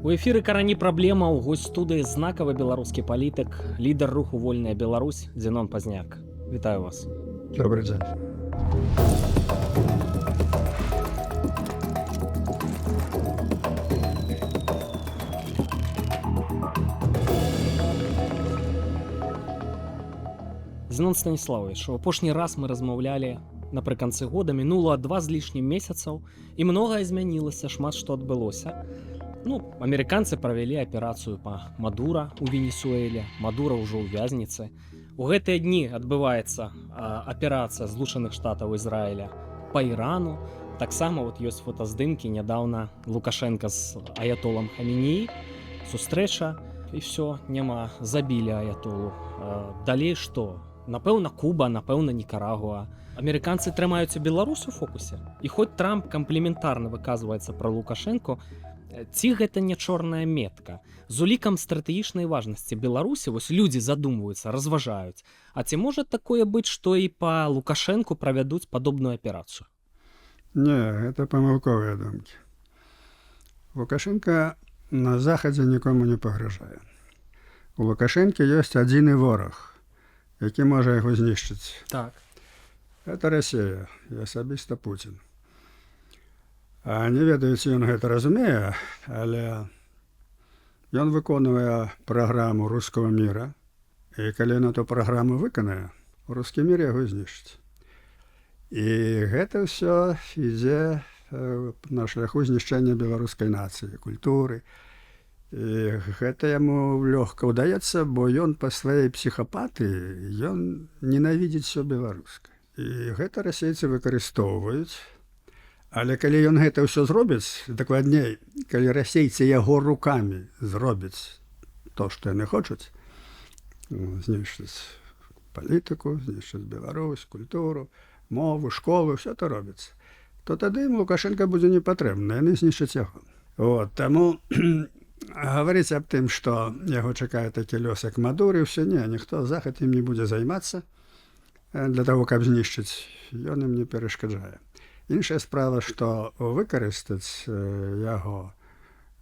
У эфіры карані праблемаў госць студыі знакавы беларускі палітык, лідар руху вольная Беларусь Зенон Пазняк. Вітаю вас. Добрый день. Зенон Станіславович, у апошні раз мы размаўлялі напрыканцы года, мінула 2 з лішнім месяцаў, і многае змянілася, шмат што адбылося. Амерыканцы правялі аперацыю па Мадура ў Венесуэле, Мадура ўжо ў вязніцы. У гэтыя дні адбываецца аперацыя Злучаных Штатаў Ізраіля па Ірану. Таксама ёсць фотаздымкі нядаўна Лукашенка з аятолам Хаменеі, сустрэча, і все, няма, забілі аятолу. Далей што? Напэўна, Куба, напэўна, Нікарагуа. Амерыканцы трымаюць Беларусь у фокусе. І хоць Трамп кампліментарна выказваецца пра Лукашэнку, ці гэта не чорная метка? З улікам стратэгічнай важнасці Беларусі людзі задумваюцца, разважаюць. А ці можа такое быць, што і па Лукашэнку правядуць падобную аперацыю? Не, гэта памылковыя думкі. Лукашенко на захадзе нікому не пагражае. У Лукашэнкі ёсць адзіны вораг, які можа яго знішчыць. Так. Это Расія, і асабіста Пуцін. А не ведаю, ці ён гэта разумее, але ён выконвае праграму рускага міра, і калі на ту праграму выканае, рускі мір яго знішчыць. І гэта ўсё ідзе на шляху знішчэння беларускай нацыі, культуры. І гэта яму лёгка ўдаецца, бо ён па сваёй псіхапатыі, ён ненавідзіць усё беларускае. І гэта расейцы выкарыстоўваюць. Але калі ён гэта ўсё зробіць, дакладней, калі расейцы яго рукамі зробяць то, што яны хочуць, знішчыць палітыку, знішчыць Беларусь, культуру, мову, школу, ўсё это робіцца, то тады ім Лукашенка будзе не патрэбна, яны знішчаць яго. Таму гаварыць аб тым, што яго чакае такі лёс, як Мадур, і ўсё, ніхто захад ім не будзе займацца для таго, каб знішчыць, ён ім не перашкаджае. Іншая справа, што выкарыстаць яго,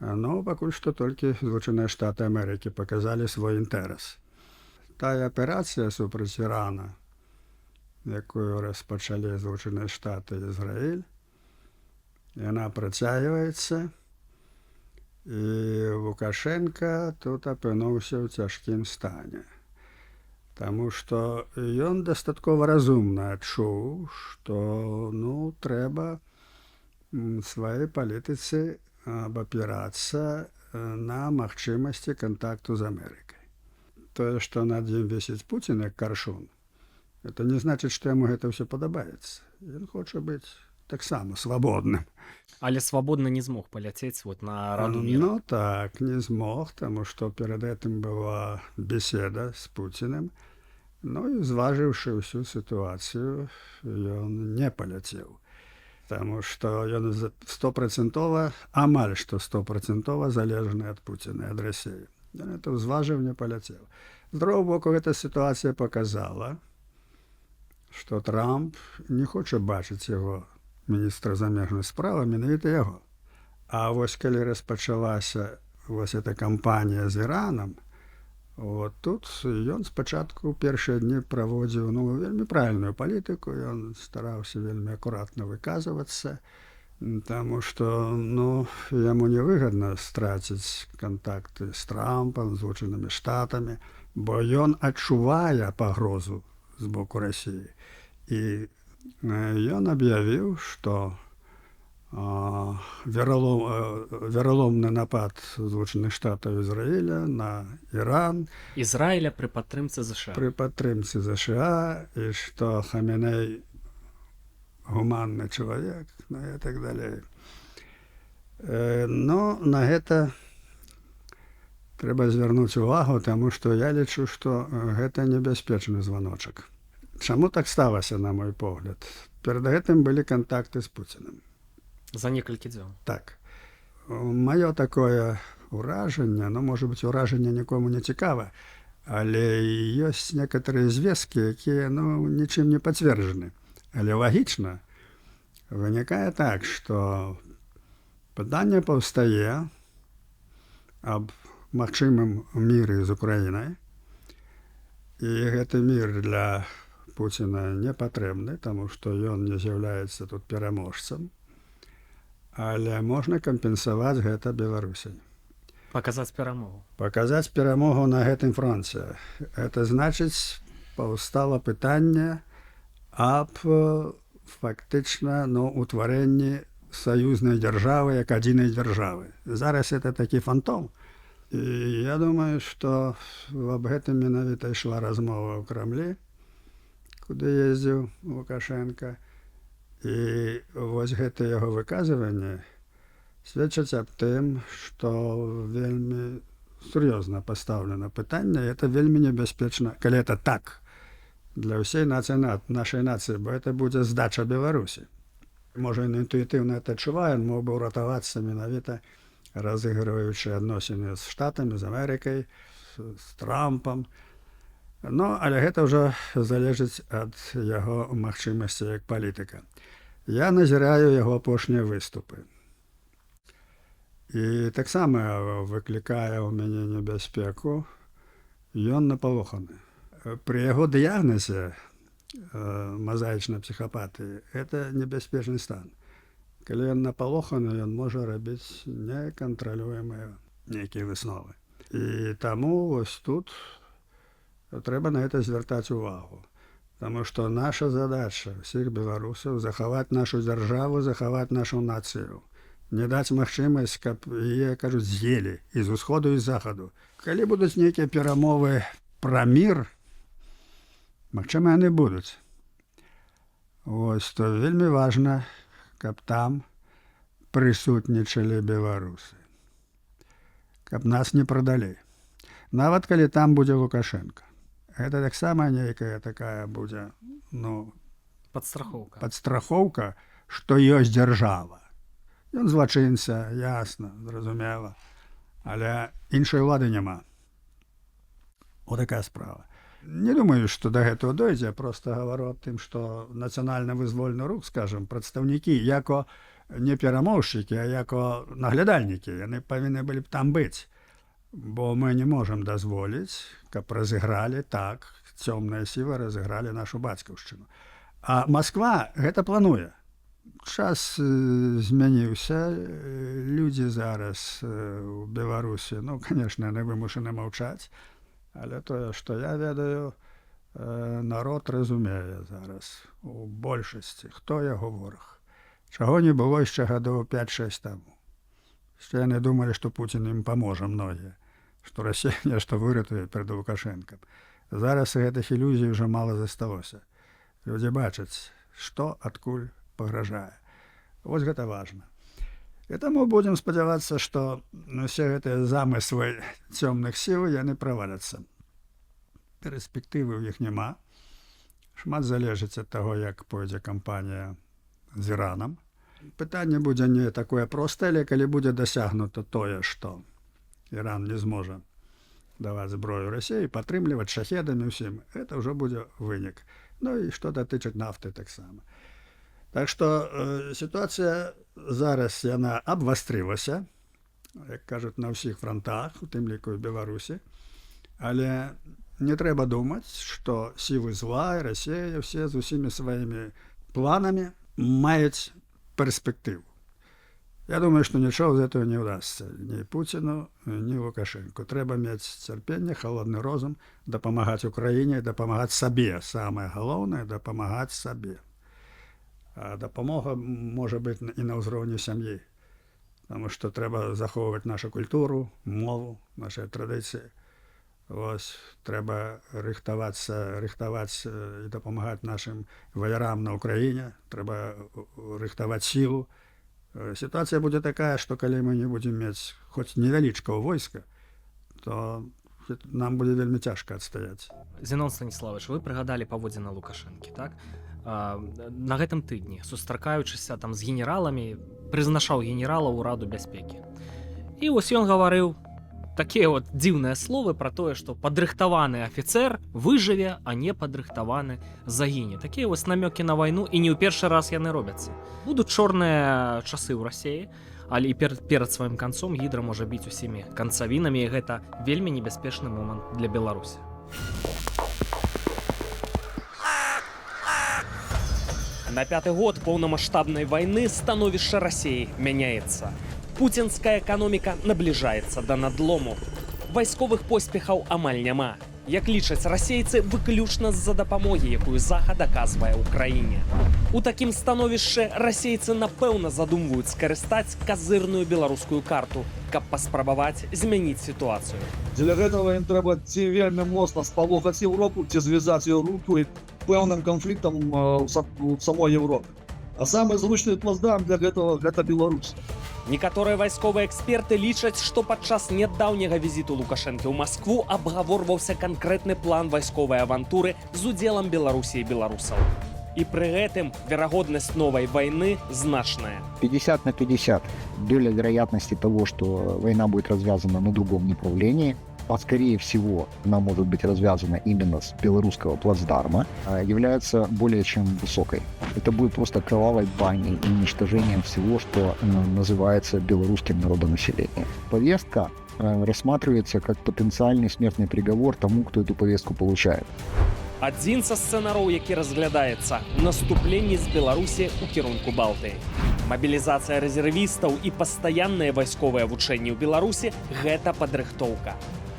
пакуль што толькі Злучаныя Штаты Амерыкі паказалі свой інтэрас. Тая аперацыя супраць Ірана, якую распачалі Злучаныя Штаты і Ізраіль, яна працягваецца, і Лукашенка тут апынуўся ў цяжкім стане. Таму што ён дастаткова разумна адчуў, што трэба сваёй палітыцы абапірацца на магчымасці кантакту з Амерыкай. Тое, што над ім вісіць Пуцін як каршун, это не значыць, што яму гэта ўсё падабаецца. Ён хоча быць таксама свабодным. Але свабодна не змог паляцець на Раду міра. Так, не змог, таму што перад гэтым была беседа з Пуціним. І зважыўшы ўсю сітуацыю, ён не паляцеў. Таму што ён 100%, амаль што 100% залежны ад Пуціна, ад Расіі. Ён это зважыў, не паляцеў. З другога боку, гэта сітуацыя паказала, што Трамп не хоча бачыць яго міністра замежных справ, менавіта яго. А калі распачалася эта кампанія з Іранам, тут ён спачатку ў першыя дні праводзіў вельмі правільную палітыку, ён стараўся вельмі акуратна выказвацца, таму што яму невыгадна страціць кантакты з Трампам, з Злучанымі Штатамі, бо ён адчувае пагрозу з боку Расіі. І ён аб'явіў, што вераломны напад Злучаных Штатаў Ізраіля на Іран. Ізраіля пры падтрымцы ЗША. Пры падтрымцы ЗША, і што Хаменей гуманны чалавек, і так далей. На гэта трэба звярнуць увагу, таму што я лічу, што гэта небяспечны званочак. Чаму так сталася, на мой погляд? Перад гэтым былі кантакты з Пуціним. За некалькі дзён. Так. Маё такое ўражанне, можа быць, ўражанне нікому не цікава, але ёсць некаторыя звесткі, якія нічым не пацверджаны. Але лагічна вынікае так, што пытанне паўстае аб магчымым міры з Украінай. І гэты мір для Пуціна не патрэбны, таму што ён не з'яўляецца тут пераможцам. Але можна кампенсаваць гэта Беларусі. Паказаць перамогу. Паказаць перамогу на гэтым фронце. Это значыць, паўстала пытанне аб фактычна утварэнні саюзнай дзяржавы як адзінай дзяржавы. Зараз это такі фантом. І я думаю, што аб гэтым менавіта ішла размова ў Крамлі, куды ездзіў Лукашенко. І вось гэта яго выказванне сведчаць аб тым, што вельмі сур'ёзна пастаўлена пытанне. Это вельмі небяспечна, калі это так, для ўсей нашай нацыі, бо это будзе здача Беларусі. Можа, ён інтуітыўна это адчувае, мог бы ўратавацца менавіта разыгрываючы адносіны з Штатамі, з Амерыкай, з Трампам. Але гэта ўжо залежыць ад яго магчымасці як палітыка. Я назіраю яго апошнія выступы. І таксама выклікае ў мяне небяспеку. Ён напалоханы. Пры яго дыягназе мазаічнай псіхапатыі гэта небяспечны стан. Калі ён напалоханы, ён можа рабіць некантралюемыя нейкія высновы. І таму вось тут трэба на гэта звяртаць увагу. Таму што наша задача ўсіх беларусаў захаваць нашу дзяржаву, захаваць нашу нацыю. Не даць магчымасць, каб яе, кажуць, з'елі і з усходу, і з захаду. Калі будуць нейкія перамовы пра мір, магчыма, яны будуць. Вось, то вельмі важна, каб там прысутнічалі беларусы. Каб нас не прадалі. Нават калі там будзе Лукашенко. Гэта таксама нейкая такая будзе, падстрахоўка, што ёсць дзяржава. Ён злачынца, ясна, зразумела. Але іншай улады няма. Вот такая справа. Не думаю, што да гэтага дойдзе, проста гавару аб тым, што нацыянальна-вызвольны рух, скажам, прадстаўнікі, яко не перамоўшчыкі, а яко наглядальнікі, яны павінны былі б там быць. Бо мы не можам дазволіць, каб разыгралі так, цёмныя сілы разыгралі нашу бацькаўшчыну. А Масква гэта плануе. Час змяніўся, людзі зараз у Беларусі, канешне, яны вымушаны маўчаць. Але тое, што я ведаю, народ разумее зараз у большасці, хто яго вораг. Чаго не было яшчэ гадоў 5-6 таму. Яшчэ яны думалі, што Пуцін ім паможа многія, што Расія нешта выратуе перад Лукашэнкам. Зараз гэтых ілюзій ўжо мала засталося. Людзі бачаць, што адкуль пагражае. Вось гэта важна. І таму будзем спадзявацца, што усе гэтыя замыслы цёмных сіл яны праваляцца. Перспектывы ў іх няма. Шмат залежыць ад таго, як пойдзе кампанія з Іранам. Пытанне будзе не такое простае, але калі будзе дасягнута тое, што Іран не зможа даваць зброю Расіі, падтрымліваць шахедамі ўсім, гэта ўжо будзе вынік. І што датычыць нафты таксама. Так што сітуацыя зараз яна абвастрылася, як кажуць, на ўсіх фронтах, у тым ліку і Беларусі. Але не трэба думаць, што сілы зла і Расія ўсе з усімі сваімі планамі маюць перспектыву. Я думаю, што нічого з этого не ўдасся ні Пуціну, ні Лукашенку. Трэба мець цярпенне, халодны розум, дапамагаць Украіне, дапамагаць сабе. Самае галоўнае дапамагаць сабе. А дапамога можа быць і на ўзроўні сям'і. Таму што трэба захоўваць нашу культуру, мову, нашыя традыцыі. Вось, трэба рыхтаваць і дапамагаць нашым ваярам на Ўкраіне. Трэба рыхтаваць сілу. Сітуацыя будзе такая, што калі мы не будзем мець хоць невялічкага войска, то нам будзе вельмі цяжка адстаяць. Зенон Станіславович, вы прыгадалі паводзіны Лукашэнкі, так? На гэтым тыдні, сустракаючыся там з генераламі, прызначаў генералаў у Раду бяспекі. І вось ён гаварыў такія вот дзіўныя словы пра тое, што падрыхтаваны афіцэр выжыве, а не падрыхтаваны загіне. Такія вось намёкі на вайну, і не ў першы раз яны робяцца. Будуць чорныя часы ў Расіі, але і перад сваім канцом гідра можа біць усімі канцавінамі, і гэта вельмі небяспечны момант для Беларусі. На 5-й год поўнамаштабнай вайны становішча Расіі мяняецца. Пуцінская эканоміка набліжаецца да надлому. Вайсковых поспехаў амаль няма. Як лічаць расейцы, выключна з-за дапамогі, якую Захад аказвае ўкраіне. У такім становішчы расейцы, напэўна, задумваюць скарыстаць казырную беларускую карту, каб паспрабаваць змяніць сітуацыю. Для гэтага ім трэба ці вельмі моцна спалохаць Еўропу, ці звязаць ёй руку пэўным канфліктам у самой Еўропе. А самы зручны плацдарм для гэтага гэта Беларусь. Некаторыя вайсковыя эксперты лічаць, што падчас нядаўняга візіту Лукашэнкі ў Маскву абгаворваўся канкрэтны план вайсковай авантуры з удзелам Беларусі і беларусаў. І пры гэтым верагоднасць новай вайны значная. 50 на 50. Доля вероятности того, что война будет развязана на другом направлении, а скорее всего она может быть развязана именно с белорусского плацдарма, является более чем высокой. Это будет просто кровавой баней и уничтожением всего, что называется белорусским народонаселением. Повестка рассматривается как потенциальный смертный приговор тому, кто эту повестку получает. Адзін са сцэнараў, які разглядаецца – наступленне з Беларусі ў кірунку Балтыі. Мабілізацыя рэзервістаў і пастаяннае вайсковае вучэнне ў Беларусі – гэта падрыхтоўка.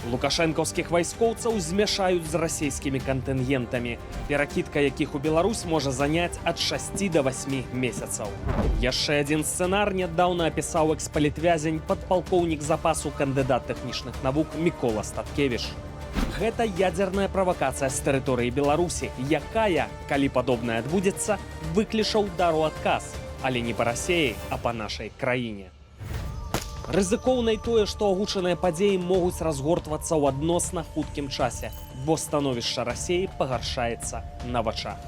Лукашэнкаўскіх вайскоўцаў змяшаюць з расійскімі кантынгентамі, перакідка якіх у Беларусь можа заняць ад 6 да 8 месяцаў. Яшчэ адзін сцэнар нядаўна апісаў экспалітвязень падпалкоўнік запасу кандыдат тэхнічных навук Мікола Статкевіч. Гэта ядзерная правакацыя з тэрыторыі Беларусі, якая, калі падобнае адбудзецца, выкліча ўдару адказ, але не па Расіі, а па нашай краіне. Рызыкоўна і тое, што агучаныя падзеі могуць разгортвацца ў адносна хуткім часе, бо становішча Расіі пагаршаецца на вачах.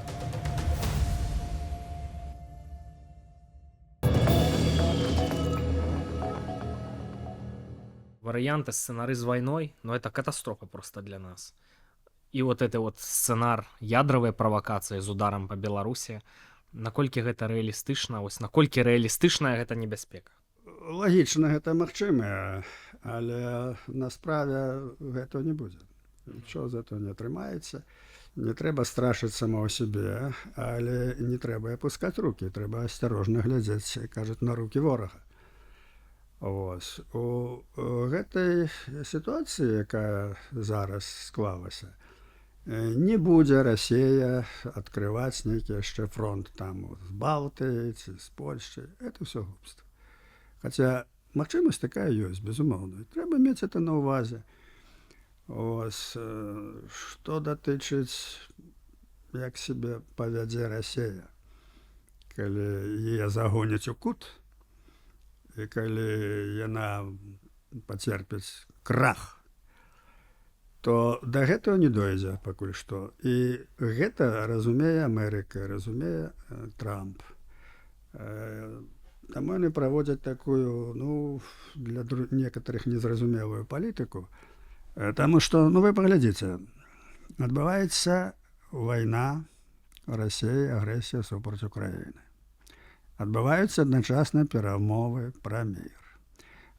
Варианты, сценары с войной, но это катастрофа просто для нас. И вот это вот сценар ядровой провокации с ударом по Беларуси, наколькі гэта рэалістычна, ось наколькі рэалістычная гэта небяспека? Лагічна гэта магчыма, але на справе гэтага не будзе. Нічого з этого не атрымаецца. Не трэба страшыць самого сябе, але не трэба апускаць рукі, трэба асцярожна глядзець, кажуць, на рукі ворага. Ось. У гэтай сітуацыі, якая зараз склалася, не будзе Расія адкрываць нейкі яшчэ фронт там з Балтыі ці з Польшчы. Это ўсё глупства. Хаця магчымасць такая ёсць, безумоўна. Трэба мець это на ўвазе. Ось. Што датычыць, як сябе павядзе Расія, калі яе загоняць у кут, і калі яна пацерпіць крах, то да гэтага не дойдзе пакуль што. І гэта разумее Амерыка, разумее Трамп. Таму яны праводзяць такую, для некаторых незразумелую палітыку. Таму што, вы паглядзіце, адбываецца вайна Расіі, агрэсія супраць Украіны. Адбываюцца адначасна перамовы пра мір.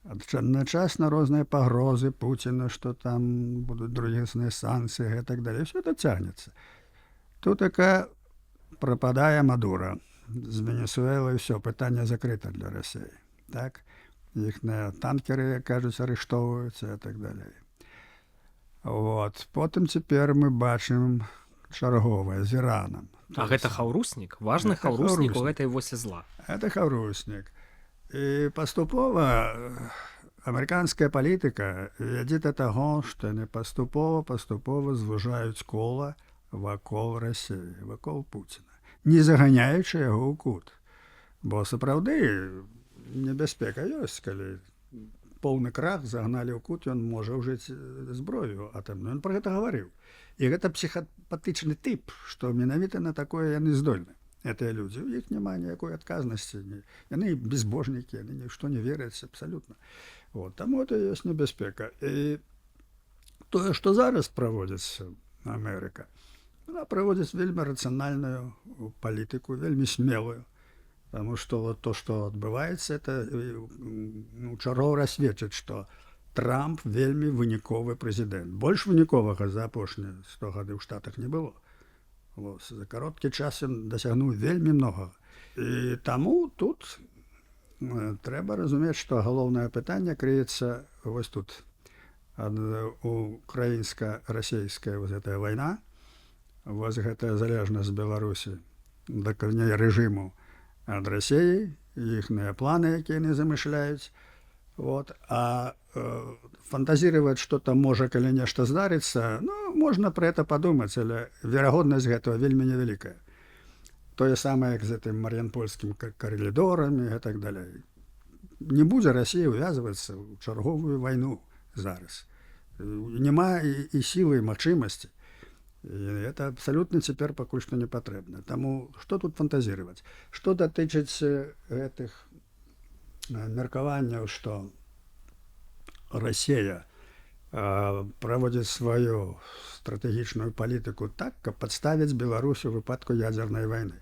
Адначасна розныя пагрозы Пуціна, што там будуць другісныя санкцыі і так далее. Все это цягнецца. Тут така прападае Мадура з Венесуэлы, все, пытанне закрыта для Расіі. Так? Іхныя танкеры, як кажуць, арыштоўваюцца і так далее. Вот. Потым цяпер мы бачым чарговае з Іранам. А гэта хаўруснік? Важны хаўруснік у гэтай восі зла. Это хаўруснік. І паступова амерыканская палітыка вядзе да таго, што яны паступова звужаюць кола вакол Расіі, вакол Пуціна, не заганяючы яго ў кут. Бо сапраўды небяспека ёсць, калі поўны крах загналі ў кут, ён можа ўжыць зброю атамную. Ён пра гэта гаварыў. І гэта псіхапатычны тып, што менавіта на такое яны здольны. Гэтыя людзі, у іх няма ніякой адказнасці. Яны безбожнікі, яны нішто не веряць абсалютна. Таму это ёсць небяспека. І тое, што зараз праводзіцца Амерыка, яна праводзіць вельмі рацыянальную палітыку, вельмі смелую. Потому что вот то, что адбываецца, это чарговы раз сведчыць, што Трамп вельмі выніковы прэзідэнт. Больш выніковага за апошнія 100 гады ў Штатах не было. За кароткі час ён дасягнуў вельмі многага. І таму тут трэба разумець, што галоўнае пытанне крыецца вось тут. Украінска-расійская вот гэтая вайна, вось гэтая залежнасць Беларусі да карней рэжыму ад Расіі, іхныя планы, якія яны замышляюць. Вот. А фантазировать, что там можа, калі нешта здарыцца, ну, можна про это подумать, але верагоднасць гэтага вельмі невялікая. Тое самае, як з гэтым мар'янпольскім каридорам і так далей. Не будзе Расія ўвязвацца ў чарговую вайну зараз. Няма і сілы, і магчымасці. І это абсалютна цяпер пакуль што не патрэбна. Таму што тут фантазировать? Што датычыць гэтых меркаванняў, што Расія праводзіць сваю стратэгічную палітыку так, каб падставіць Беларусь у выпадку ядзернай вайны.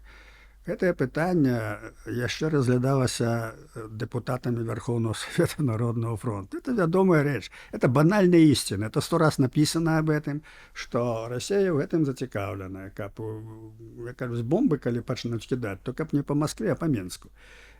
Гэтае пытанне яшчэ разглядалася депутатамі Верховного Совета Народного фронта. Это вядомая рэч. Это банальная истина. Это 100 раз написано об этом, что Россия в этом зацікаўлена. Каб, як кажуць, бомбы, калі пачнуць кідаць, то каб не по Москве, а по Менску.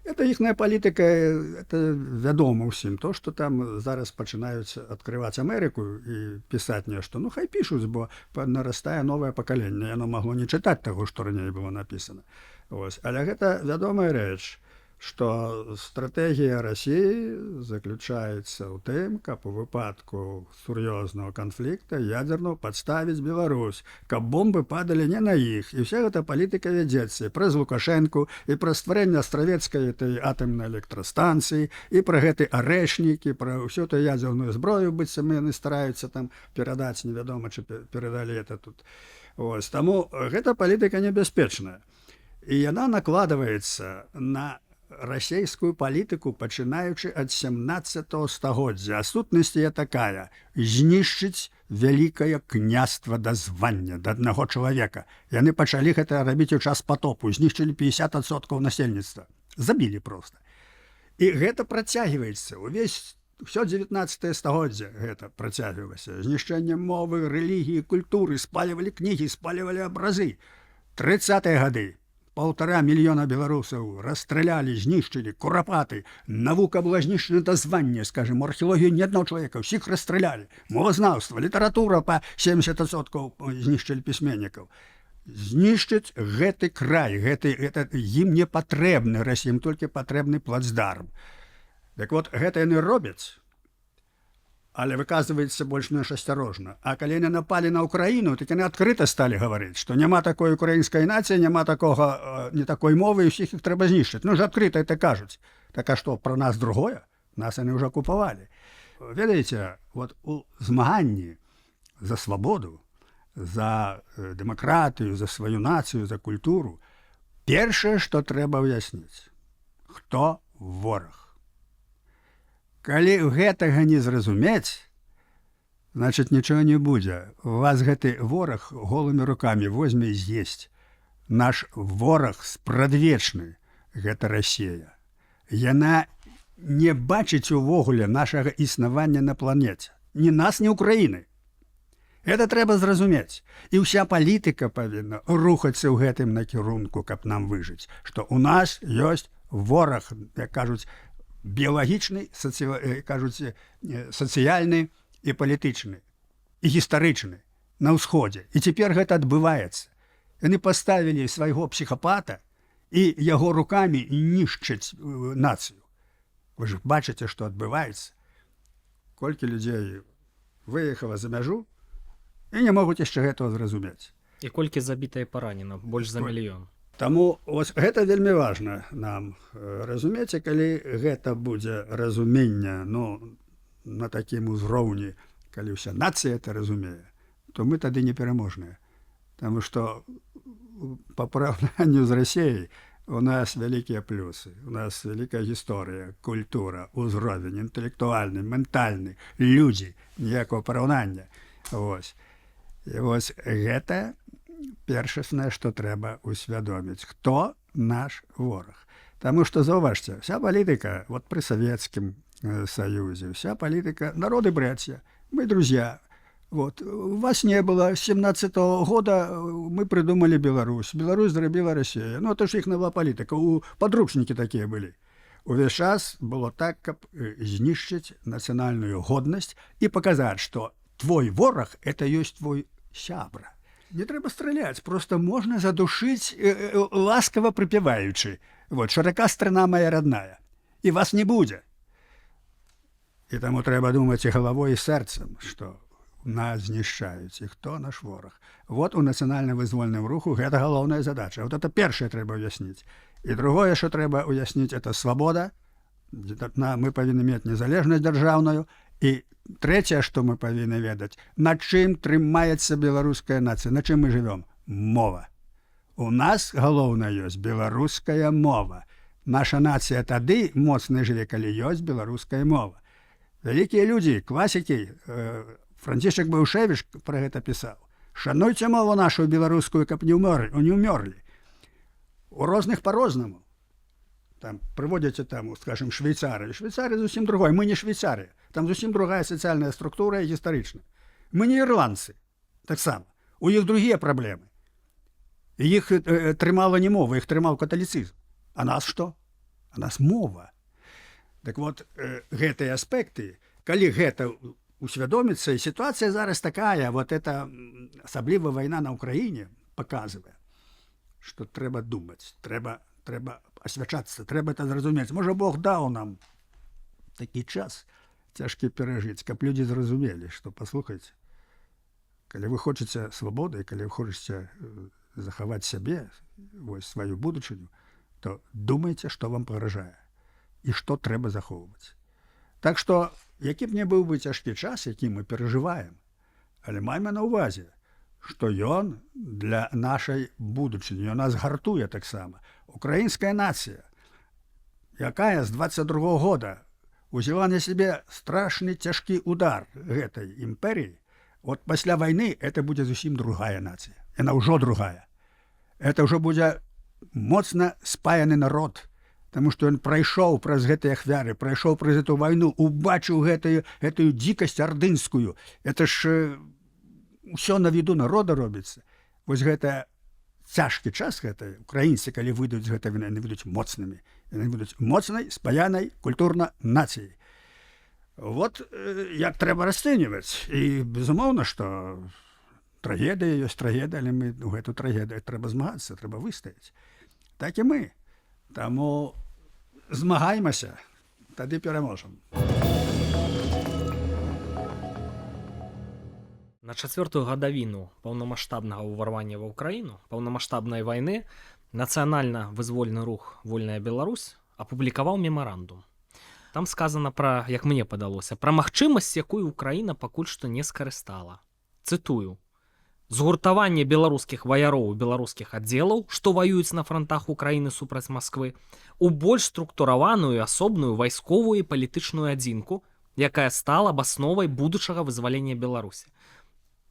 Это іхная палітыка, это вядома ўсім. То, што там зараз пачынаюць адкрываць Амерыку і пісаць нешта, ну хай пішуць, бо нарастае новае пакаленне. Яно магло не чытаць таго, што раней было напісана. Ось. Але гэта вядомая рэч, што стратэгія Расіі заключаецца ў тым, каб у выпадку сур'ёзнага канфлікта ядзерную падставіць Беларусь, каб бомбы падалі не на іх. І вся гэта палітыка вядзецца праз Лукашэнку, і пра стварэнне астравецкай этой атамнай электрастанцыі, і пра гэты арэшнікі, пра ўсю тую ядзерную зброю, быццам яны стараюцца там перадаць, невядома, чи перадалі это тут. Ось. Таму гэта палітыка небяспечная. І яна накладваецца на расійскую палітыку, пачынаючы ад 17 стагоддзя. А сутнасць є такая: знішчыць вялікае княства да звання, да аднаго чалавека. Яны пачалі гэта рабіць у час патопу, знішчылі 50% насельніцтва. Забілі проста. І гэта працягваецца. Усё 19 стагоддзя гэта працягвалася. Знішчэнне мовы, рэлігіі, культуры, спалівалі кнігі, спалівалі абразы. 30-е гады. 1,5 мільёна беларусаў расстралялі, знішчылі, курапаты. Навука была знішчана да звання, скажем, археологію ні аднаго чалавека, ўсіх расстралялі. Мовазнаўства, літаратура па 70% знішчылі пісьменнікаў. Знішчыць гэты край, ім не патрэбны Расіі, ім толькі патрэбны плацдарм. Так вот, гэта яны робяць, але выказваецца больш менш асцярожна. А калі яны напалі на Украіну, так яны адкрыта сталі гаварыць, што няма такой украінскай нацыі, няма не такой мовы, і ўсіх іх трэба знішчыць. Ну ж адкрыта это кажуць. Так а што, пра нас другое? Нас яны ўжо акупавалі. Ведаеце, вот у змаганні за свабоду, за дэмакратыю, за сваю нацыю, за культуру, першае, што трэба ўясніць, хто вораг. Калі гэтага не зразумець, значыць, нічого не будзе. Вас гэты вораг голымі рукамі возьме і з'есць. Наш вораг спрадвечны – гэта Расія. Яна не бачыць увогуле нашага існавання на планеце. Ні нас, ні Украіны. Гэта трэба зразумець. І ўся палітыка павінна рухацца ў гэтым накірунку, каб нам выжыць. Што ў нас ёсць вораг, як кажуць, біялагічны, кажуць, сацыяльны і палітычны, і гістарычны на ўсходзе. І цяпер гэта адбываецца. Яны паставілі свайго псіхапата і яго рукамі нішчаць нацыю. Вы ж бачыце, што адбываецца. Колькі людзей выехала за мяжу і не могуць яшчэ гэтага зразумець. І колькі забіта і паранена, больш за мільён. Таму гэта вельмі важна нам разумець, і калі гэта будзе разуменне на такім узроўні, калі ўся нацыя это разумее, то мы тады непераможныя. Таму што па параўнанню з Расіяй у нас вялікія плюсы, у нас вялікая гісторыя, культура, узровень інтэлектуальны, ментальны, людзі, ніякага параўнання. І вось гэта першаснае, што трэба усвядоміць, хто наш вораг. Таму што заўважце, вся палітыка вот пры Савецкім Саюзе, вся палітыка, народы братья, мы друзья. Вот. Вас не было. С 17-го года мы придумали Беларусь. Беларусь зрабіла Россия. Ну, это ж их новая политика. У подручники такие были. Увесь час было так, каб знішчыць нацыянальную годнасць і паказаць, што твой вораг – это ёсць твой сябра. Не трэба страляць, просто можна задушыць, ласкава прыпяваючы. Вот, шырака страна моя родная. І вас не будзе. І таму трэба думаць і галавой, і сэрцам, што нас знішчаюць, і хто наш вораг. Вот у нацыянальна-вызвольным руху гэта галоўная задача. Вот это першае трэба ўясніць. І другое, што трэба ўясніць, это свабода. Мы павінны мець незалежнасць дзяржаўную. І трэцяе, што мы павінны ведаць, на чым трымаецца беларуская нацыя, на чым мы жывём? Мова. У нас галоўна ёсць беларуская мова. Наша нацыя тады моцна жыве, калі ёсць беларуская мова. Вялікія людзі, класікі, Францішак Баўшэвіч пра гэта пісаў. Шануйце мову нашу беларускую, каб не ўмёрлі. У розных па-рознаму. Там прыводзяце там, скажем, Швейцарыю. Швейцарыя зусім другой. Мы не Швейцарыя. Там зусім другая сацыяльная структура і гістарычна. Мы не ірландцы. Таксама. У іх другія праблемы. Іх трымала не мова, іх трымаў каталіцызм. А нас што? А нас мова. Так вот, гэтыя аспекты, калі гэта усвядоміцца, і сітуацыя зараз такая, вот это, асабліва вайна на Ўкраіне паказвае, што трэба думаць, трэба асвячацца, трэба это зразумець. Можа, Бог даў нам такі час цяжкі перажыць, каб людзі зразумелі, што, паслухайце, калі вы хочаце свабоды, калі вы хочаце захаваць сябе, вось, сваю будучыню, то думайце, што вам пагражае і што трэба захоўваць. Так што, які б не быў бы цяжкі час, які мы перажываем, але маем на ўвазе, што ён для нашай будучыні, ён нас гартуе таксама. Украінская нацыя, якая з 22-го года узяла на сябе страшны цяжкі удар гэтай імперіі, от пасля вайны это будзе зусім другая нацыя. Яна ўжо другая. Это ўжо будзе моцна спаяны народ, таму што ён прайшоў праз гэтыя ахвяры, прайшоў праз эту вайну, убачыў гэтую дзікасць ардынскую. Это ж ўсё на віду народа робіцца. Вось гэта цяжкі час, гэта украінцы, калі выйдуць з гэтай вайны, яны выйдуць моцнымі. Яны будуць моцнай, спаянай, культурна нацыяй. Вот як трэба расцэньваць. І, безумоўна, што трагедыя ёсць трагедыя, але мы ў гэту трагедыю трэба змагацца, трэба выстаяць. Так і мы. Таму змагаймася, тады пераможам. На 4-ю гадавіну паўнамаштабнага ўварвання ва ўкраіну, паўнамаштабнай вайны, нацыянальна-вызвольны рух «Вольная Беларусь» апублікаваў мемарандум. Там сказана пра, як мне падалося, пра магчымасць, якую Украіна пакуль што не скарыстала. Цытую. Згуртаванне беларускіх ваяроў і беларускіх аддзелаў, што ваююць на франтах Украіны супраць Масквы, у больш структураваную і асобную вайсковую і палітычную адзінку, якая стала б асновай будучага вызвалення Беларусі.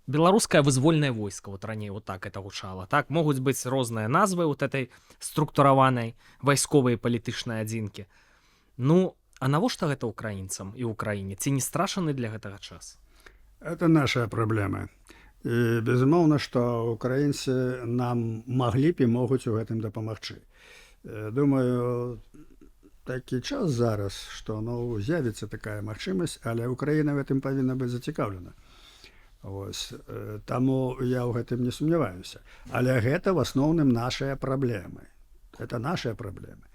Беларускае вызвольнае войска, вот раней вот так это гучала. Так, могуць быць розныя назвы вот этой структураванай вайсковай і палітычнай адзінкі. Ну, а навошта гэта украінцам і ўкраіне? Ці не страшаны для гэтага час? Это наша праблема. І, безумоўна, што украінцы нам маглі б і могуць у гэтым дапамагчы. Думаю, такі час зараз, што з'явіцца такая магчымасць, але Украіна в гэтым павінна быць зацікаўлена. Ось. Таму я ў гэтым не сумняваюся. Але гэта в асноўным нашыя праблемы. Это нашыя праблемы.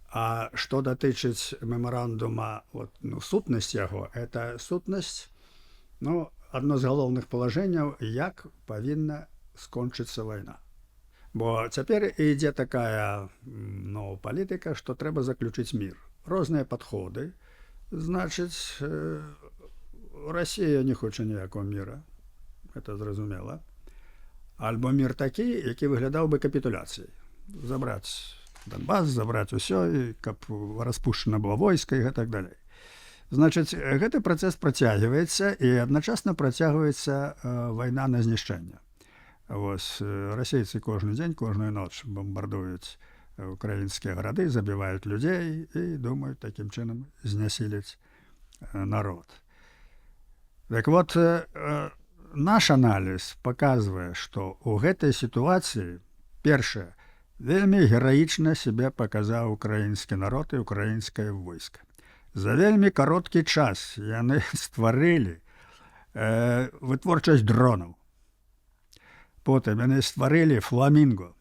А што датычыць мемарандума, сутнасць яго, это сутнасць, адно з галоўных палажэнняў, як павінна скончыцца вайна. Бо цяпер ідзе такая палітыка, што трэба заключыць мір. Розныя падходы. Значыць, Расія не хоча ніякого міра. Это зразумела. Альбо мір такі, які выглядаў бы капітуляцыяй. Забраць Донбас, забраць усё, і каб распушчана было войска і гэтак далей. Значыць, гэты працэс працягваецца, і адначасна працягваецца вайна на знішчэнне. Вось, расейцы кожны дзень, кожную ноч бамбардуюць украинские города, забивают людей и думают таким чином знясилить народ. Так вот, наш анализ показывает, что у этой ситуации, першее, вельми героічна себе показаў украінскі народ і украінскае войска. За вельмі кароткі час яны стварылі вытворчасць дронаў. Потым яны стварылі «Фламінго».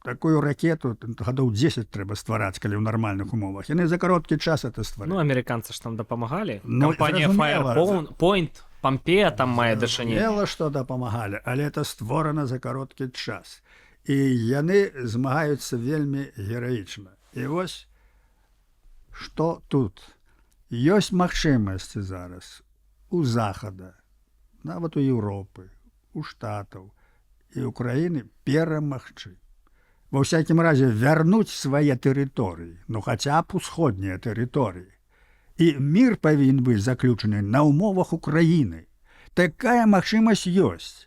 Такую ракету гадоў 10 трэба ствараць, калі ў нармальных умовах. Яны за кароткі час это стварылі. Ну, американцы ж там дапамагалі. Ну, Кампанія зразумела. Firepoint, Помпея там мае дашанне. Зразумела, што дапамагалі, але это створана за кароткі час. І яны змагаюцца вельмі гераічна. І вось, што тут? Ёсць магчымасці зараз у Захада, нават у Еўропы, у Штатаў і Украіны перамагчы. Ва ўсякім разе вярнуць свае тэрыторыі, ну хаця б усходнія тэрыторыі. І мір павінен быць заключаны на ўмовах Украіны. Такая магчымасць ёсць.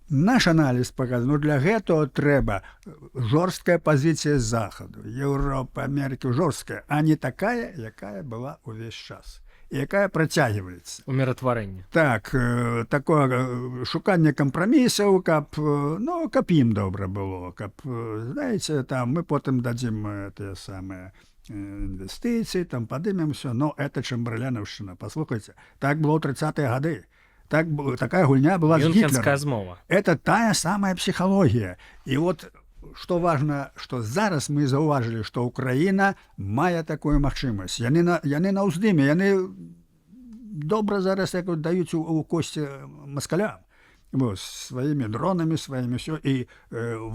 Наш аналіз паказвае, ну для гэтага трэба жорсткая пазіцыя Захаду, Еўропы, Амерыкі, жорсткая, а не такая, якая была ўвесь час, і якая працягваецца. Умиротворення. Так, такое шуканне кампрамісаў, каб ім добра было, каб, знаеце, там мы потым дадзім тыя самыя інвестыцыі, там падымем усё, но это чамберлянаўшчына. Паслухайце, так было ў 30-е гады. Такая гульня была с Мюнхенская Гитлером. змова. Это тая самая психология. И вот что важно, что зараз мы заўважылі, что Украина мае такую магчымасць. Яны на ўздыме, яны добра зараз як даюць у косці маскалям. Сваімі дронамі, сваімі ўсё. І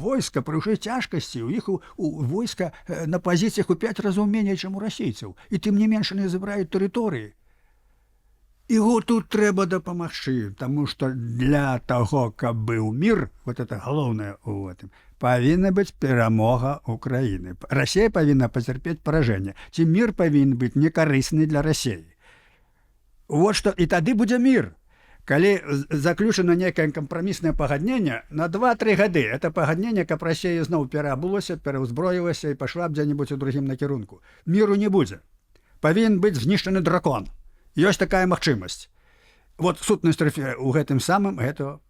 войска пры ўжо цяжкасці, у іх у войска на пазіцыях у 5 разоў меней, чым у расейцаў. І тым не менш яны забіраюць тэрыторыі. І вот тут трэба дапамагчы, таму што для таго, каб быў мір, вот это галоўнае ў гэтым, павінна быць перамога Украіны. Расія павінна пацярпець паражэнне. Ці мір павінен быць некарысны для Расіі. Вот што, і тады будзе мір. Калі заключана некае кампраміснае пагадненне на 2-3 гады, это пагадненне, каб Расія зноў пераабулася, пераўзброілася і пайшла б дзе-небудзь у другім накірунку. Міру не будзе. Павінен быць знішчаны дракон. Ёсць такая магчымасць. Вот сутнасць у гэтым самым гэтага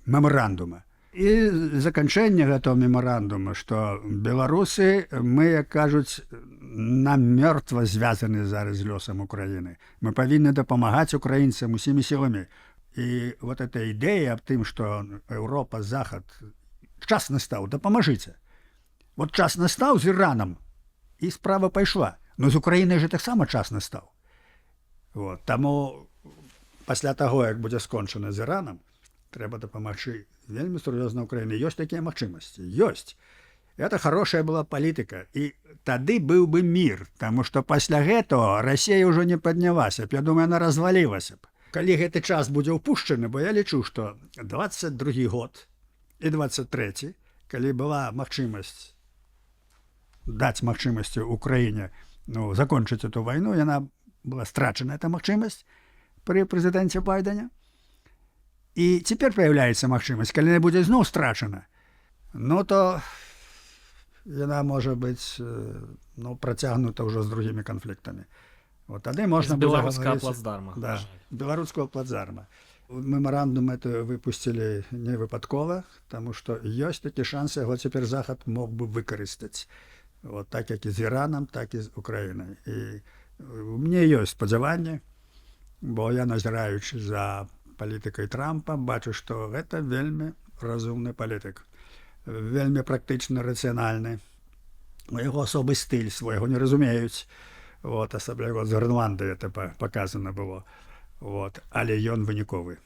мемарандума. І заканчэнне гэтага мемарандума, што беларусы, мы, як кажуць, намёртва звязаны зараз з лёсам Украіны. Мы павінны дапамагаць украінцам усімі сіламі. І вот эта ідэя аб тым, што Еўропа, Захад, час настаў, дапамажыце. Вот час настаў з Іранам, і справа пайшла. Но з Украінай жа таксама час настаў. Вот. Таму пасля таго, як будзе скончана з Іранам, трэба дапамагчы вельмі сур'ёзна Украіне. Ёсць такія магчымасці. Ёсць. Это хорошая была палітыка. І тады быў бы мір, таму што пасля гэтага Расія ўжо не паднялася б. Я думаю, она развалілася б. Калі гэты час будзе ўпушчаны, бо я лічу, што 22 год і 23, калі была магчымасць даць магчымасці Украіне закончыць эту вайну, яна была страчена эта магчымасць при прэзідэнце Байдене. І цяпер появляецца магчымасць, калі яна будзе зноў страчана, то яна можа быць працягнута ўжо з другімі канфліктамі. Вот тады можна было беларускага гаварыць... плацдарма. Да, беларускага плацдарма. Мемарандум это выпусцілі не выпадкова, таму што ёсць такі шанс, яго цяпер Захад мог бы выкарыстаць. Вот так, як і з Іранам, так і з Украінай. І у мяне ёсць спадзяванне, бо я, назіраючы за палітыкай Трампа, бачу, што гэта вельмі разумны палітык, вельмі практычна рацыянальны. У яго асобы стыль свой, яго не разумеюць. Вот, асабліва з Грэнландыі это паказана было. Вот. Але ён выніковы.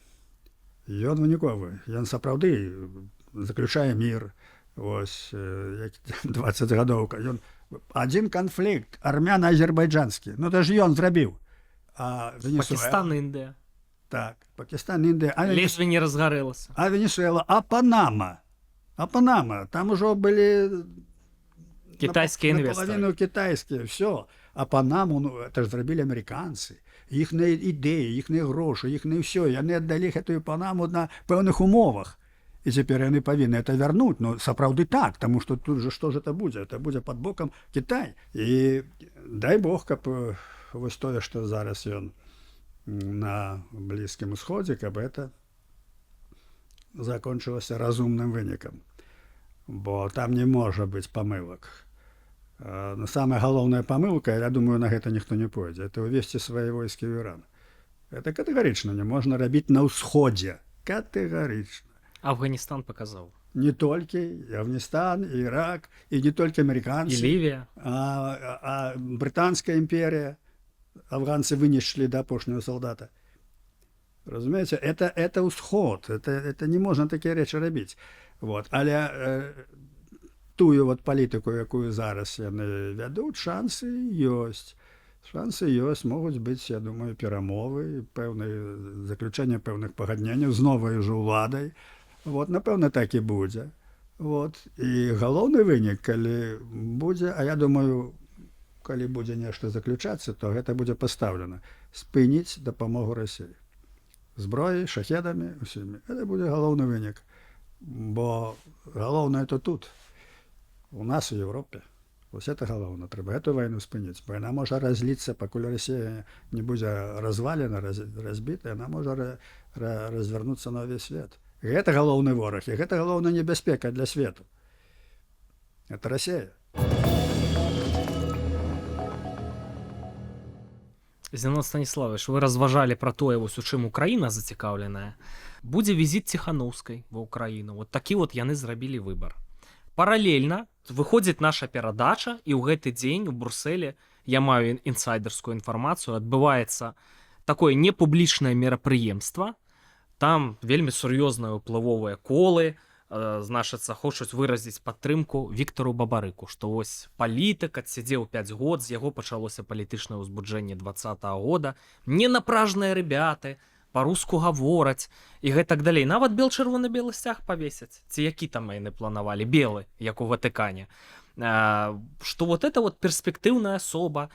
Ён выніковы. Ён сапраўды заключае мір. Ось 20 гадоў. Ён один конфликт армяно-азербайджанскі. Ну, это ж ён зрабіў. Пакистан, Індыя. Так, Пакистан, Індыя. Ледзьве не разгарэлася. А Венесуэла, а Панама. Там ужо былі кітайскія інвестары. Наполовину кітайскія, все. А Панаму, это ж зрабілі амерыканцы. Іхныя ідэі, іхныя грошы, іхныя ўсё. Яны аддалі гэтую Панаму на пэўных умовах. і цяпер яны павінны это вярнуць. Ну сапраўды так, таму што тут же што ж это будзе? Это будзе пад бокам Кітай. І дай Бог, каб вось тое, што зараз ён на Блізкім Усходзе, каб это закончылася разумным вынікам. Бо там не можа быць памылак. Самая галоўная памылка, я думаю, на гэта ніхто не пойдзе, это ўвесці свае войскі ў Іран. Это катэгарычна не можна рабіць на ўсходзе. Катэгарычна. Афганістан показаў. Не толькі Афганістан, Ірак, і не толькі амерыканцы. І Лівія. А брытанская імперія. Афганцы вынеслі да апошняго салдата. Разумееце, это ўсход. Это не можна такія рэчы рабіць. Вот. Але тую вот палітыку, якую зараз яны вядуць, шансы ёсць. Шансы ёсць, могуць быць, я думаю, перамовы, заключэнне пэўных пагадненняў з новай ужо ўладай. Вот, напэўна, так і будзе. Вот. І галоўны вынік, калі будзе, а я думаю, калі будзе нешта заключацца, то гэта будзе пастаўлена. Спыніць дапамогу Расіі. Зброяй, шахедамі, усімі. Гэта будзе галоўны вынік. Бо галоўнае то тут, у нас у Европе. Вось это галоўна. Трэба эту вайну спыніць, бо яна можа разліцца, пакуль Расія не будзе развалена, разбіта, яна можа развярнуцца на ўвесь свет. Гэта галоўны вораг, і гэта галоўная небяспека для свету. Это Расія. Зенон Станіславович, вы разважалі пра тое, вось у чым Украіна зацікаўленая. Будзе візіт Ціханаўскай ва Ўкраіну. Вот такі вот яны зрабілі выбар. Паралельна выходзіць наша перадача, і ў гэты дзень у Брусэле, я маю інсайдерскую інфармацыю, адбываецца такое непублічнае мерапрыемства. Там вельмі сур'ёзныя ўплывовыя колы, значыцца, хочуць выразіць падтрымку Віктару Бабарыку, што вось палітык адсядзеў 5 год, з яго пачалося палітычнае ўзбуджэнне 20-го года, ненапражныя рэбяты, па-руску гавораць і гэтак далей. Нават бел-чырвона-белы сцяг павесяць. Ці які там яны планавалі? Белы, як у Ватыкане. Што вот это вот перспектыўная асоба,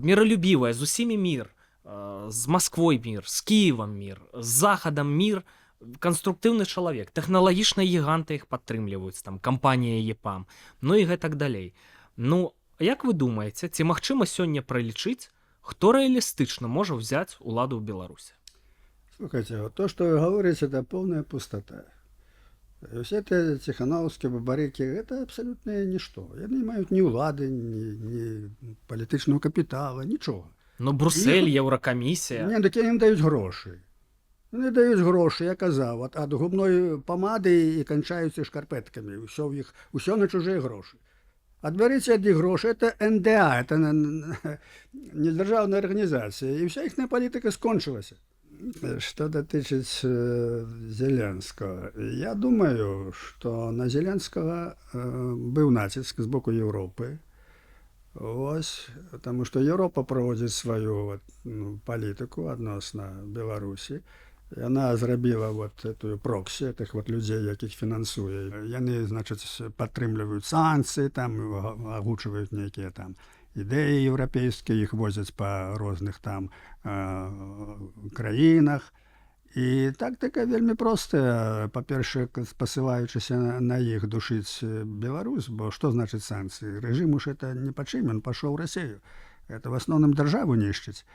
міралюбівая, з усімі мір, з Масквой мір, з Кіевам мір, з Захадам мір, канструктыўны чалавек, тэхналагічныя гіганты іх падтрымліваюць, там, кампанія ЕПАМ, ну і гэтак далей. Ну, як вы думаеце, ці магчыма сёння пралічыць, хто рэалістычна можа ўзяць уладу ў Беларусі? Слухайте, вот то, что вы говорите, это полная пустота. Все это Ціханаўскія, Бабарыкі, это абсолютно ничто. Яны не маюць ні ўлады, ні палітычнага капітала, нічога. Ну, Брусэль, Еўракамісія. Не, так ім даюць грошы. Вони дають гроші, я казав, от губної помади і кончаються шкарпетками. Все на чужі гроші. Отберіться від грошей, це НДА, це не державна організація. І вся їхня політика скончилася. Що дотичить Зеленського. Я думаю, що на Зеленського був натиск з боку Європи. Ось, тому що Європа проводить свою політику відносно Білорусі. Яна зрабіла вот эту проксі, тих вот людей, яких фінансує. Яны, значить, підтримують санкції, там, агучують які там ідеї європейські, їх возять по різних там країнах. І тактика вельми проста. По-перше, посилаючися на їх душить Білорусь, бо що значить санкції? Режим уж это не почим, він пішов в Росію. Это в основном державу нищить.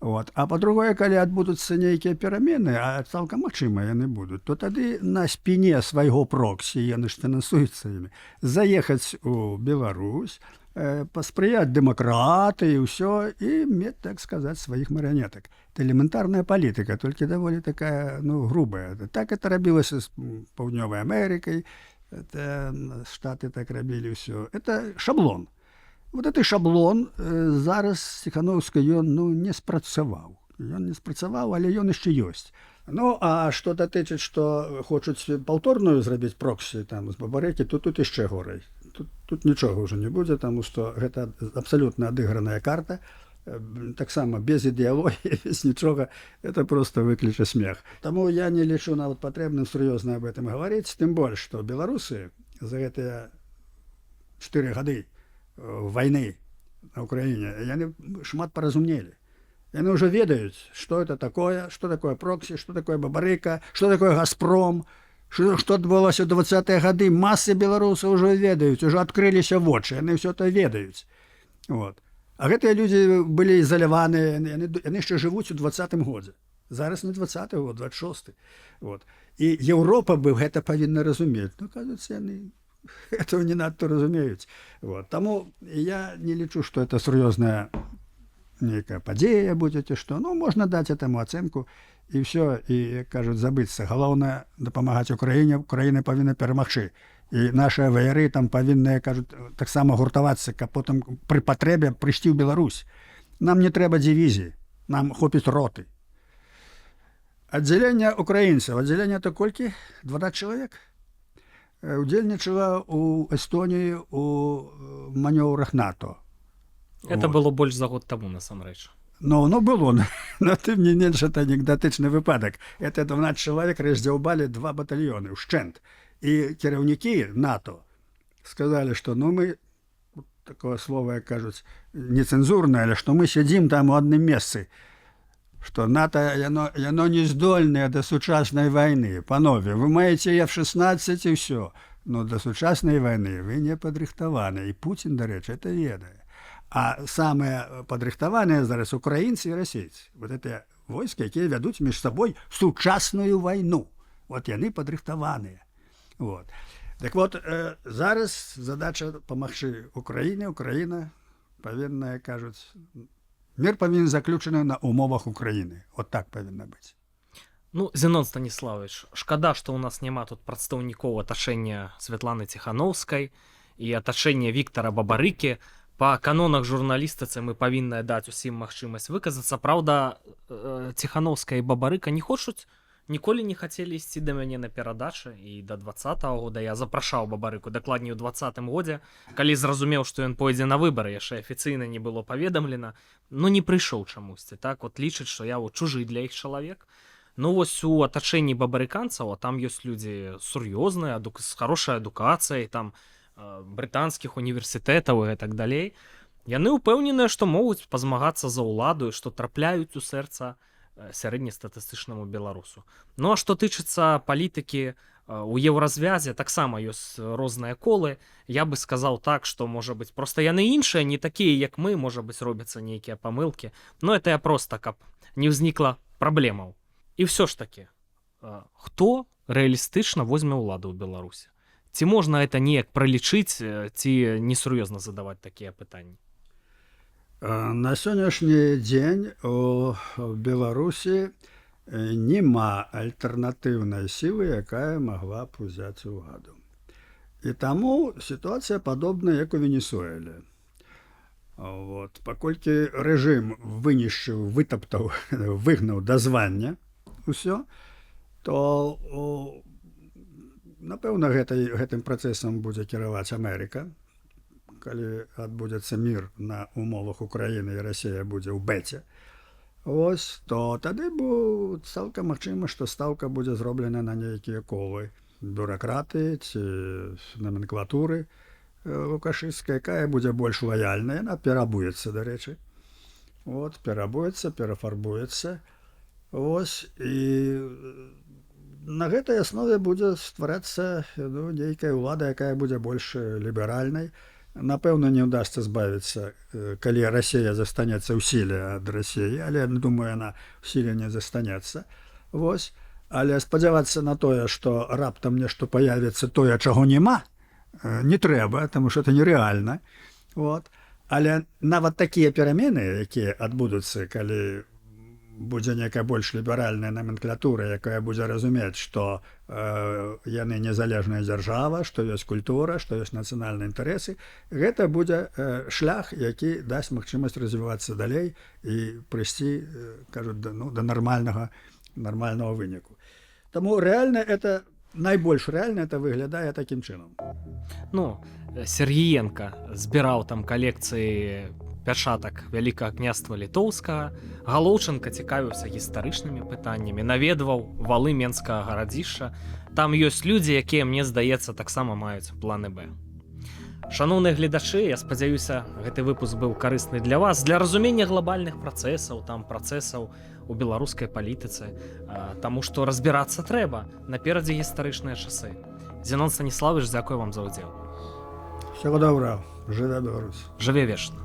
Вот. А по-другое, калі адбудуцца нейкія перамены, а цалкам магчыма яны будуць, то тады на спіне свайго проксі, яны ж фінансуюцца імі, заехаць у Беларусь, паспрыяць дэмакратыі і ўсё, і мець, так сказаць, сваіх марыянетак. Это элементарная палітыка, толькі даволі такая, грубая. Так это рабілася з Паўднёвай Амерыкай, Штаты так рабілі ўсё. Это шаблон. Вот этот шаблон зараз Ціханаўскай ён не спрацаваў. Ён не спрацаваў, але ён яшчэ ёсць. Ну, а што датычыць, што хочуць паўторную зрабіць проксі там з Бабарыкі, то тут яшчэ горай. Тут нічога ўжо не будзе, таму што гэта абсалютна адыграная карта. Таксама без ідэалогіі, без нічога, это просто выкліча смех. Таму я не лічу нават патрэбным сур'ёзна об этом гаварыць, тым больш, што беларусы за гэтыя 4 гады войны на Украине, яны шмат поразумнели. Яны уже ведают, что это такое прокси, что такое Бабарыка, что такое Газпром. Што адбылося ў 20-е гады, масы беларусаў ўжо ведаюць, ужо адкрыліся вочы, яны ўсё то ведаюць. Вот. А гэтыя людзі былі ізаляваныя, яны яшчэ жывуць у 20-м годзе. Зараз не 20-й год, 26-й. Вот. І Еўропа бы гэта павінна разумець. Ну, кажуць, яны этого не надта разумеюць. Вот. Таму я не лічу, што это сур'ёзная нейкая падзея будзе, ці што. Ну, можна даць этому ацэнку, і ўсё, і, як кажуць, забыцца. Галоўнае дапамагаць Украіне, Украіна павінна перамагчы. І нашыя ваяры там павінны, кажуць, таксама гуртавацца, каб потым пры патрэбе прыйсці ў Беларусь. Нам не трэба дывізіі, нам хопіць роты. Аддзяленне украінцаў, аддзяленне то колькі? 20 чалавек? Удзельнічала ў Эстоніі у манёўрах НАТО. Это было больш за год таму, насамрэч. Ну, было. Но тым не менш, это анекдотычны выпадак. Это 12 чалавек раздзяўбалі 2 батальёны ўшчэнт. І кіраўнікі НАТО сказалі, што ну мы, такое слова, як кажуць, нецэнзурнае, але што мы сядзім там у адным месцы, што НАТО, яно не здольнае да сучаснай вайны. Панове, вы маеце F-16 і ўсё. Но да сучаснай вайны вы не падрыхтаваны. І Пуцін, дарэчы, это ведае. А самыя падрыхтаваныя зараз украінцы і расейцы. Вот это войскі, якія вядуць між сабой сучасную вайну. Вот яны падрыхтаваныя. Вот. Так вот, зараз задача памагчы Украіне. Украіна павінна, кажуць, мир павінен заключаны на умовах Украіны. Вот так павінна быць. Ну, Зенон Станіславович, шкада, што ў нас няма тут прадстаўнікоў атачэння Святланы Ціханаўскай і атачэння Віктара Бабарыкі. Па канонах журналістыцы мы павінны даць усім магчымасць выказацца. Праўда, Ціханаўская і Бабарыка не хочуць, ніколі не хацелі ісці да мяне на перадачы, і да 20-го года я запрашаў Бабарыку, дакладней у 20-м годзе, калі зразумеў, што ён пойдзе на выбары, яшчэ афіцыйна не было паведамлена, но не прыйшоў чамусьці, так, от лічыць, што я чужы для іх чалавек. Ну вось у атачэнні бабарыканцаў, а там ёсць людзі сур'ёзныя, з хорошай адукацыяй, там, брытанскіх універсітэтаў і так далей, яны ўпэўненыя, што могуць пазмагацца за ўладу і што трапляюць у сэрца сярэднестатыстычнаму беларусу. Ну а што тычыцца палітыкі у еўразвязе, таксама ёсць розныя колы. Я бы сказаў так, што, можа быць, проста яны іншыя, не такія, як мы, можа быць, робяцца нейкія памылкі. Но это я проста, каб не ўзнікла праблемаў. І ўсё ж такі, хто рэалістычна возьме ўладу ў Беларусі? Ці можна это неяк пралічыць, ці несур'ёзна задаваць такія пытанні? На сённяшні дзень у Беларусі няма альтэрнатыўнай сілы, якая магла б узяць уладу. І таму сітуацыя падобная, як у Венесуэле. Вот. Паколькі рэжым вынішчыў, вытаптаў, выгнаў да звання ўсё, то напэўна, гэтым працэсам будзе кіраваць Амерыка. Калі адбудзецца мір на умовах Украіны і Расія будзе ў бэце, ось, то тады цалкам магчыма, што стаўка будзе зроблена на нейкія колы бюракраты ці номенклатуры лукашысцкай, якая будзе больш лаяльная, яна перабуецца, дарэчы. Вот, перабуецца, перафарбуецца. Ось, і на гэтай аснове будзе стварацца нейкая ўлада, якая будзе больш ліберальнай. Напэўна, не ўдасца збавіцца, калі Расія застанецца ў сіле ад Расіі, але, думаю, яна ў сіле не застанецца. Вось. Але спадзявацца на тое, што раптам нешта паявіцца тое, чаго няма, не трэба, таму што это нерэальна. Вот. Але нават такія перамены, якія адбудуцца, калі будзе нейкая больш ліберальная номенклатура, якая будзе разумець, што яны незалежная дзяржава, што ёсць культура, што ёсць нацыянальныя інтарэсы, гэта будзе шлях, які дасць магчымасць развівацца далей і прыйсці, кажуць, да нармальнага выніку. Таму рэальна это, найбольш рэальна это выглядае такім чынам. Ну, Сергіенка збіраў там калекцыі пячатак Вялікага княства Літоўскага, Галоўчынка цікавіўся гістарычнымі пытаннямі, наведваў валы Менскага гарадзішча. Там ёсць людзі, якія, мне здаецца, таксама маюць планы Б. Шаноўныя гледачы, я спадзяюся, гэты выпуск быў карысны для вас, для разумення глобальных працэсаў, там працэсаў у беларускай палітыцы, таму што разбірацца трэба, наперадзе гістарычныя часы. Зенон Станіславович, дзякую вам за ўдзел. Всего доброго. Жыве Беларусь. Жыве вечна.